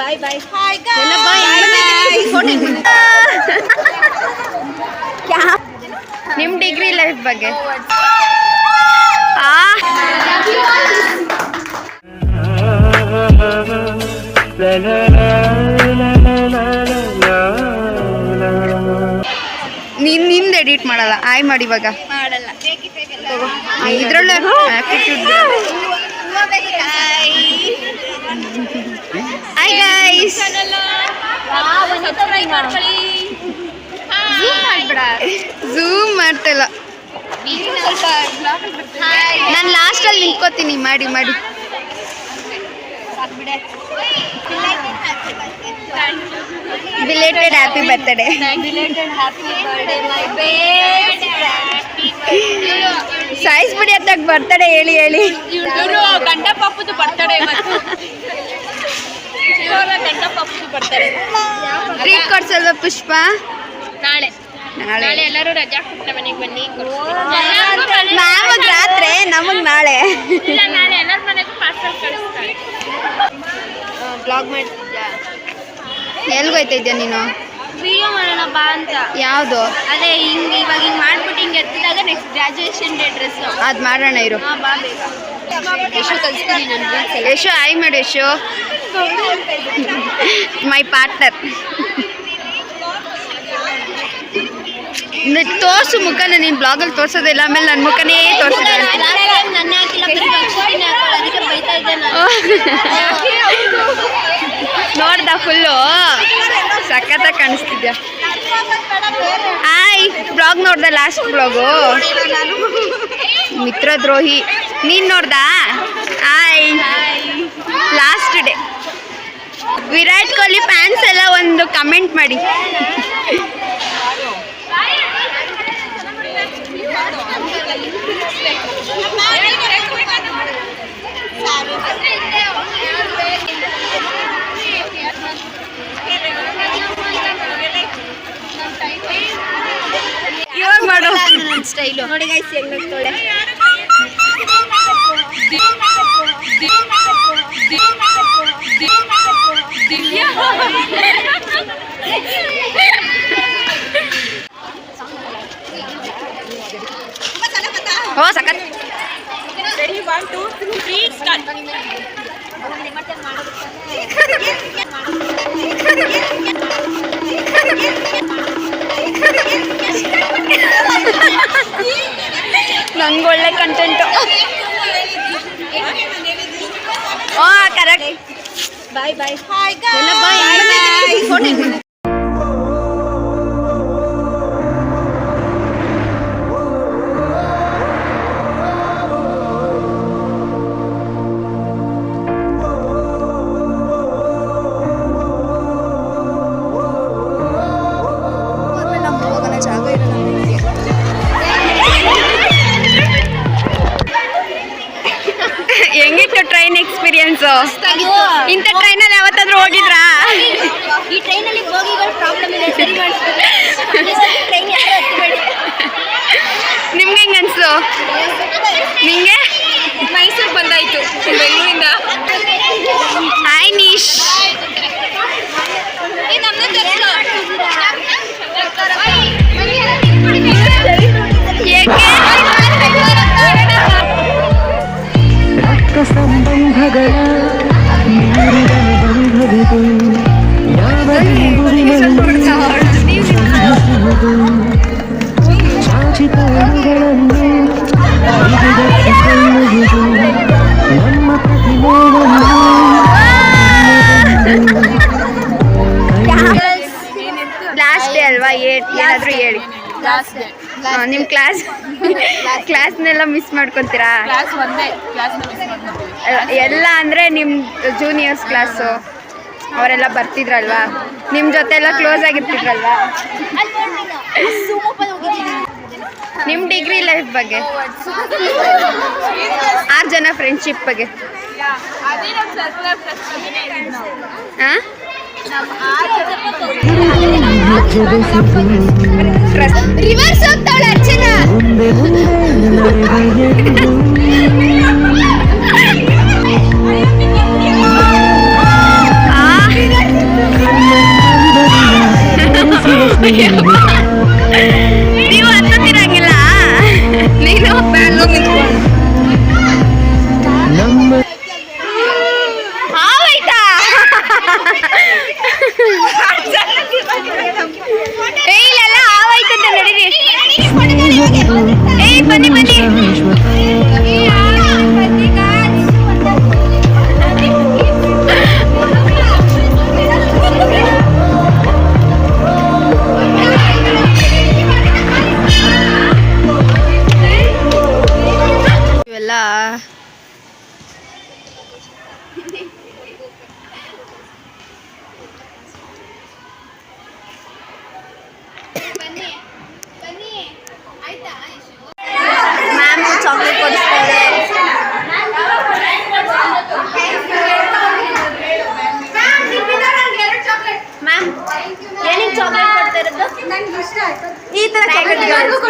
ಬಾಯ್ bye. Hi guys. ನಿಮ್ಮ degree life ಬಗ್ಗೆ ನಿಂದು ಎಡಿಟ್ ಮಾಡಲ್ಲ. ಆಯ್ ಮಾಡಿ ಇವಾಗ ಮಾಡಲ್ಲ. ಇದ್ರಲ್ಲೇ ಹಾಯ್ ಗೈಸ್. ಝೂಮ್ ಮಾಡ್ತಿಲ್ಲ. ನಾನು ಲಾಸ್ಟಲ್ಲಿ ನಿಂತ್ಕೋತೀನಿ. ಮಾಡಿ ಮಾಡಿ. Belated happy birthday. ಸೈಜ್ ಬಿಡಿ ಅತ್ತಾಗ ಬರ್ತಡೆ ಹೇಳಿ ಹೇಳಿ. ಗಂಡ ಪಾಪುದು ಬರ್ತಡೆ. ಟ್ರೀಟ್ ಕೊಡ್ಸಲ್ವಾ ಪುಷ್ಪ? ನಾಳೆ ನಾಳೆ ಎಲ್ಲರೂ ರಜಾ ಕೊಟ್ಟ ಮನೆಗೆ ಬನ್ನಿ. ನಮಗ್ ರಾತ್ರಿ, ನಮಗ್ ನಾಳೆ. ನಾಳೆ ಎಲ್ಲರ ಮನೆಗೂ ಪಾರ್ಸಲ್ ಕಳಿಸ್ತಾರೆ. ಬ್ಲಾಗ್ ಮಾಡ್ತಿದ್ಯಾ? ಎಲ್ಗೋಯ್ತಿದ್ಯಾ ನೀನು? ವಿಡಿಯೋ ಮಾಡೋಣ ಬಾ ಅಂತ. ಯಾವುದು? ಅದೇ ಹಿಂಗೆ ಇವಾಗ ಹಿಂಗೆ ಮಾಡ್ಬಿಟ್ಟು ಹಿಂಗೆ ಎತ್ತಿದಾಗ ನೆಕ್ಸ್ಟ್ ಗ್ರಾಜುಯೇಷನ್ ಡೇ ಡ್ರೆಸ್ ಅದು ಮಾಡೋಣ ಇರು. ಬಾ ಬೇಗ. ಯಶು ಕಳಿಸ್ತೀನಿ ನಾನು ರೀಲ್ಸ್. ಯಶು ಆಯ್ ಮಾಡು. Yashu my partner. ತೋರ್ಸು ಮುಖನ. ನೀನು ಬ್ಲಾಗಲ್ಲಿ ತೋರ್ಸೋದಿಲ್ಲ, ಆಮೇಲೆ ನನ್ನ ಮುಖನೇ ತೋರಿಸಿದೆ. ನನ್ನ ಹಾಕಿಲ್ಲ, ಅದಕ್ಕೆ ಬೈತಾ ಇದ್ದೆ ನಾನು. ನೋಡ್ದ ಫುಲ್ಲು ಸಖತ್ತಾಗಿ ಕಾಣಿಸ್ತಿದ್ಯಾ. ಹಾಯ್. ಬ್ಲಾಗ್ ನೋಡ್ದ? ಲಾಸ್ಟ್ ಬ್ಲಾಗು ಮಿತ್ರದ್ರೋಹಿ ನೀನು ನೋಡ್ದಾ? Hi. Last day. Virat Kohli fans ಎಲ್ಲ ಒಂದು ಕಮೆಂಟ್ ಮಾಡಿ. ಇವಾಗ ಮಾಡು ಸ್ಟೈಲು ನೋಡಿ ಗೈಸ್ ಹೆಂಗ್ ನಗ್ತಾಳೆ. ಓ ಸಖತ್. Ready 1 2 3 start. ನಂಗೆ ಒಳ್ಳೆ content. Correct. Bye bye. Hi guys. ಹೆಂಗಿತ್ತು ಟ್ರೈನ್ ಎಕ್ಸ್ಪೀರಿಯನ್ಸು? ಇಂಥ ಟ್ರೈನಲ್ಲಿ ಯಾವತ್ತಾದ್ರೂ ಹೋಗಿದ್ರಾ? ಈ ಟ್ರೈನಲ್ಲಿ ಬೋಗಿಗಳು ಪ್ರಾಬ್ಲಮ್ ಇದೆ, ಸರಿ ಮಾಡಿಸ್ಬೇಕು. ಟ್ರೈನ್ ಯಾರು ಹತ್ತಬೇಡಿ. ನಿಮ್ಗೆ ಹೆಂಗೆ ಅನಿಸ್ತು? ನಿಂಗೆ? ಮೈಸೂರು ಬಂದಾಯ್ತು ಬೆಂಗಳೂರಿಂದ. Hi niche. ಸಂಬಂಧಗಳ ನಮ್ಮ ಲಾಸ್ಟ್ ಡೇ ಅಲ್ವಾ? ಏನಾದರೂ ಹೇಳಿ. ನಿಮ್ಮ ಕ್ಲಾಸ್ನೆಲ್ಲ ಮಿಸ್ ಮಾಡ್ಕೊತೀರಾ? ಎಲ್ಲ ಅಂದರೆ ನಿಮ್ಮ ಜೂನಿಯರ್ಸ್ ಕ್ಲಾಸು ಅವರೆಲ್ಲ ಬರ್ತಿದ್ರಲ್ವಾ, ನಿಮ್ಮ ಜೊತೆ ಎಲ್ಲ ಕ್ಲೋಸ್ ಆಗಿರ್ತಿದ್ರಲ್ವಾ? ನಿಮ್ಮ ಡಿಗ್ರಿ ಲೈಫ್ ಬಗ್ಗೆ 6 ಜನ ಫ್ರೆಂಡ್ಶಿಪ್ ಬಗ್ಗೆ. ಹಾಂ, ರಿವರ್ಸ್ ಹೋಗ್ತಾವಳೆ ಅರ್ಚನಾ.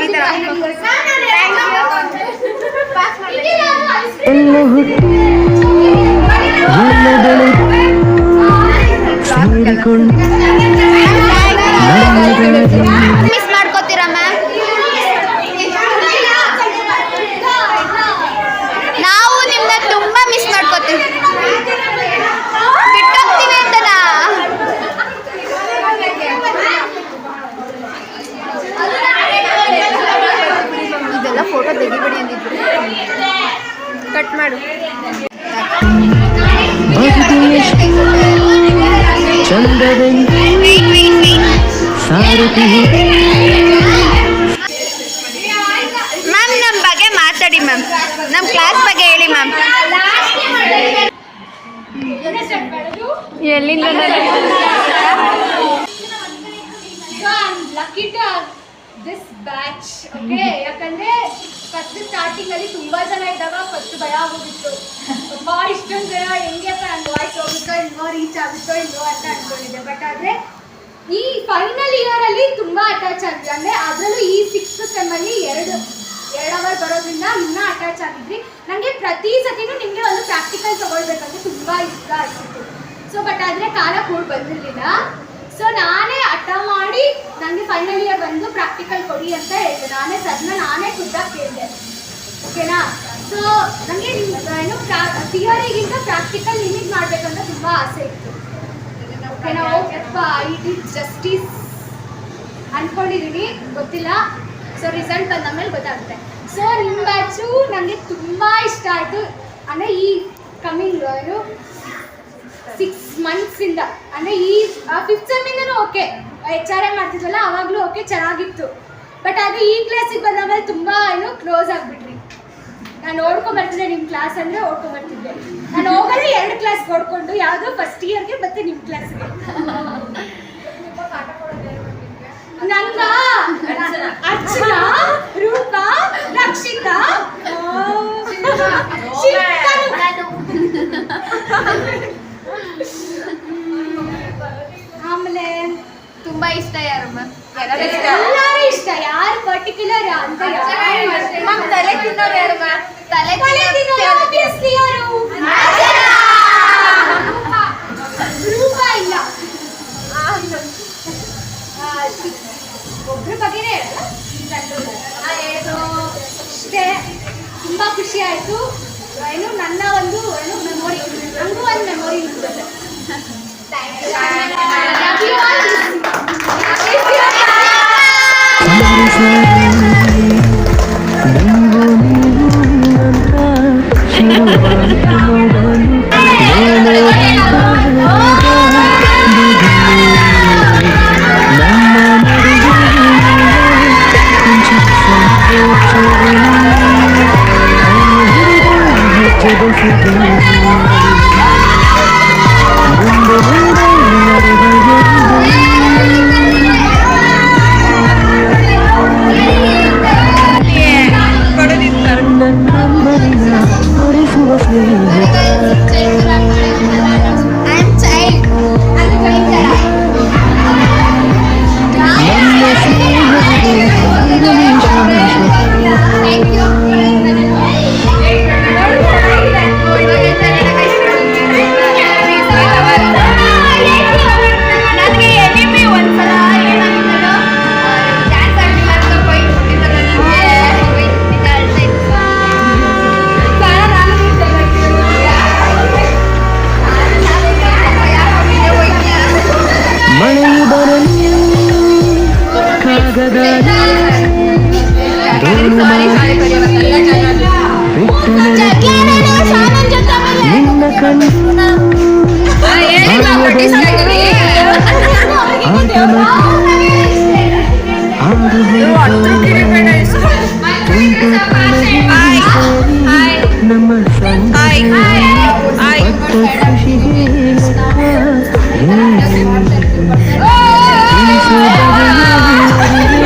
ಈ ಥರ ಮಿಸ್ ಮಾಡ್ಕೋತೀರಾ ಮ್ಯಾಮ್? ನಾವು ನಿಮ್ನ ತುಂಬಾ ಮಿಸ್ ಮಾಡ್ಕೋತೀವಿ. ಬಿಟ್ಟೋಗ್ತೀವಿ ಅಂತನಾ? ಇದೆಲ್ಲ ಫೋಟೋ ತೆಗಿಬೇಡಿ ಅಂದಿದ್ರು. ಕಟ್ ಮಾಡು. ಮ್ಯಾಮ್ ನಮ್ಮ ಬಗ್ಗೆ ಮಾತಾಡಿ ಮ್ಯಾಮ್. ನಮ್ಮ ಕ್ಲಾಸ್ ಬಗ್ಗೆ ಹೇಳಿ ಮ್ಯಾಮ್. ಎಲ್ಲಿಂದ lucky to this batch. Okay, ಯಾಕಂದ್ರೆ ಫಸ್ಟ್ ಸ್ಟಾರ್ಟಿಂಗ್ ಅಲ್ಲಿ ತುಂಬಾ ಜನ ಇದ್ದಾಗ ಫಸ್ಟ್ ಭಯ ಆಗೋಗಿತ್ತು. ತುಂಬಾ ಇಷ್ಟೊಂದು ಜನ ಹೆಂಗೆಪ್ಪ ನನ್ನ ವಾಯ್ಸ್ ಹೋಗುತ್ತೋ ಇಲ್ವೋ, ರೀಚ್ ಆಗುತ್ತೋ ಇಲ್ವೋ ಅಂತ ಅನ್ಕೊಂಡಿದ್ದೆ. ಬಟ್ ಆದ್ರೆ ಈ ಫೈನಲ್ ಇಯರ್ ಅಲ್ಲಿ ತುಂಬಾ ಅಟ್ಯಾಚ್ ಆದ್ವಿ. ಅಂದ್ರೆ ಅದರಲ್ಲೂ ಈ 6th ಸೆಮ್ ಅಲ್ಲಿ 2 ಅವರ್ ಬರೋದ್ರಿಂದ ಇನ್ನೂ ಅಟ್ಯಾಚ್ ಆಗಿದ್ರಿ. ನನಗೆ ಪ್ರತಿ ಸತಿನೂ ನಿಮಗೆ ಒಂದು ಪ್ರಾಕ್ಟಿಕಲ್ ತಗೊಳ್ಬೇಕಂತ ತುಂಬಾ ಇಷ್ಟ ಆಗ್ತಿತ್ತು. ಸೊ ಬಟ್ ಆದರೆ ಕಾಲ ಕೂಡ ಬಂದಿರಲಿಲ್ಲ. ಸೊ ನಾನೇ ಹಠ ಮಾಡಿ ನನಗೆ ಫೈನಲ್ ಇಯರ್ ಬಂದು ಪ್ರಾಕ್ಟಿಕಲ್ ಕೊಡಿ ಅಂತ ಹೇಳಿದೆ. ನಾನೇ ಖುದ್ದಾಗಿ ಕೇಳಿದೆ. ಓಕೆನಾ? ಸೊ ನನಗೆ ಏನು ಥಿಯರಿಗಿಂತ ಪ್ರಾಕ್ಟಿಕಲ್ ಲಿಮಿಟ್ ಮಾಡಬೇಕಂತ ತುಂಬ ಆಸೆ ಇತ್ತು. ಓಕೆನಾ? ಓಕೆಪ್ಪ, ಐ ಡಿಡ್ ಜಸ್ಟಿಸ್ ಅಂದ್ಕೊಂಡಿದ್ದೀನಿ, ಗೊತ್ತಿಲ್ಲ. ಸೊ ರಿಸಲ್ಟ್ ಬಂದ ಮೇಲೆ ಗೊತ್ತಾಗುತ್ತೆ. ಸೊ ನಿಮ್ಮ ಬ್ಯಾಚು ನನಗೆ ತುಂಬ ಇಷ್ಟ ಆಯಿತು. ಅಂದರೆ ಈ ಕಮಿಂಗ್ ಏನು 6 ಮಂತ್ಸಿಂದ, ಅಂದರೆ ಈ 5th ಸೆಮ್ಮಿಂದನೂ ಓಕೆ, HRM ಮಾಡ್ತಿದ್ವಲ್ಲ ಆವಾಗಲೂ ಓಕೆ, ಚೆನ್ನಾಗಿತ್ತು. ಬಟ್ ಅದು ಈ ಕ್ಲಾಸಿಗೆ ಬಂದಾದ್ಮೇಲೆ ತುಂಬ ಏನು ಕ್ಲೋಸ್ ಆಗಿಬಿಟ್ರಿ. ನಾನು ಓಡ್ಕೊಂಬರ್ತಿದ್ದೆ ನಿಮ್ಮ ಕ್ಲಾಸ್ ಅಂದರೆ ಓಡ್ಕೊಂಬರ್ತಿದ್ದೆ. ನಾನು ಹೋಗೋದೇ 2 ಕ್ಲಾಸ್ಗೆ ಓಡ್ಕೊಂಡು, ಯಾವುದೋ ಫಸ್ಟ್ ಇಯರ್ಗೆ ಮತ್ತು ನಿಮ್ಮ ಕ್ಲಾಸ್ಗೆ. ನಂಗ ಅರ್ಚನಾ, ರೂಪಾ, ರಕ್ಷಿತಾ, ಆಮೇಲೆ ತುಂಬಾ ಇಷ್ಟ ಯಾರು ಮ್ಯಾಮ್? ಎಲ್ಲರೂ ಇಷ್ಟ. ಯಾರು ಪರ್ಟಿಕ್ಯುಲರ್ ಅಂತ ಮ್ಯಾಮ್ ತಲೆ ತಿನ್ನೋರು ಯಾರು ಮ್ಯಾಮ್? ತಲೆ ಆಬ್ವಿಯಸ್ಲಿ ಯಾರು? ರೂಪ ಇಲ್ಲ, ಒಬ್ರ ಬಗ್ಗೆನೇ ಹೇಳಲ್ಲ. ಅಷ್ಟೇ, ತುಂಬ ಖುಷಿ ಆಯಿತು. ಏನು ನನ್ನ ಒಂದು ಏನು ಮೆಮೊರಿ, ನನಗೂ ಒಂದು ಮೆಮೊರಿ ಇರ್ತದೆ.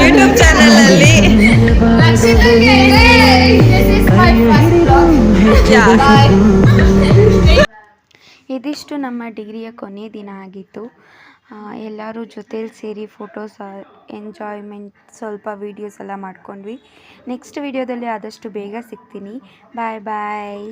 ಯೂಟ್ಯೂಬ್ ಚಾನಲಲ್ಲಿ ಇದಿಷ್ಟು ಇಷ್ಟು ನಮ್ಮ ಡಿಗ್ರಿಯ ಕೊನೆಯ ದಿನ ಆಗಿತ್ತು. ಎಲ್ಲರೂ ಜೊತೇಲಿ ಸೇರಿ ಫೋಟೋಸ್, ಎಂಜಾಯ್ಮೆಂಟ್, ಸ್ವಲ್ಪ ವೀಡಿಯೋಸ್ ಎಲ್ಲ ಮಾಡ್ಕೊಂಡ್ವಿ. ನೆಕ್ಸ್ಟ್ ವೀಡಿಯೋದಲ್ಲಿ ಆದಷ್ಟು ಬೇಗ ಸಿಗ್ತೀನಿ. ಬಾಯ್ ಬಾಯ್.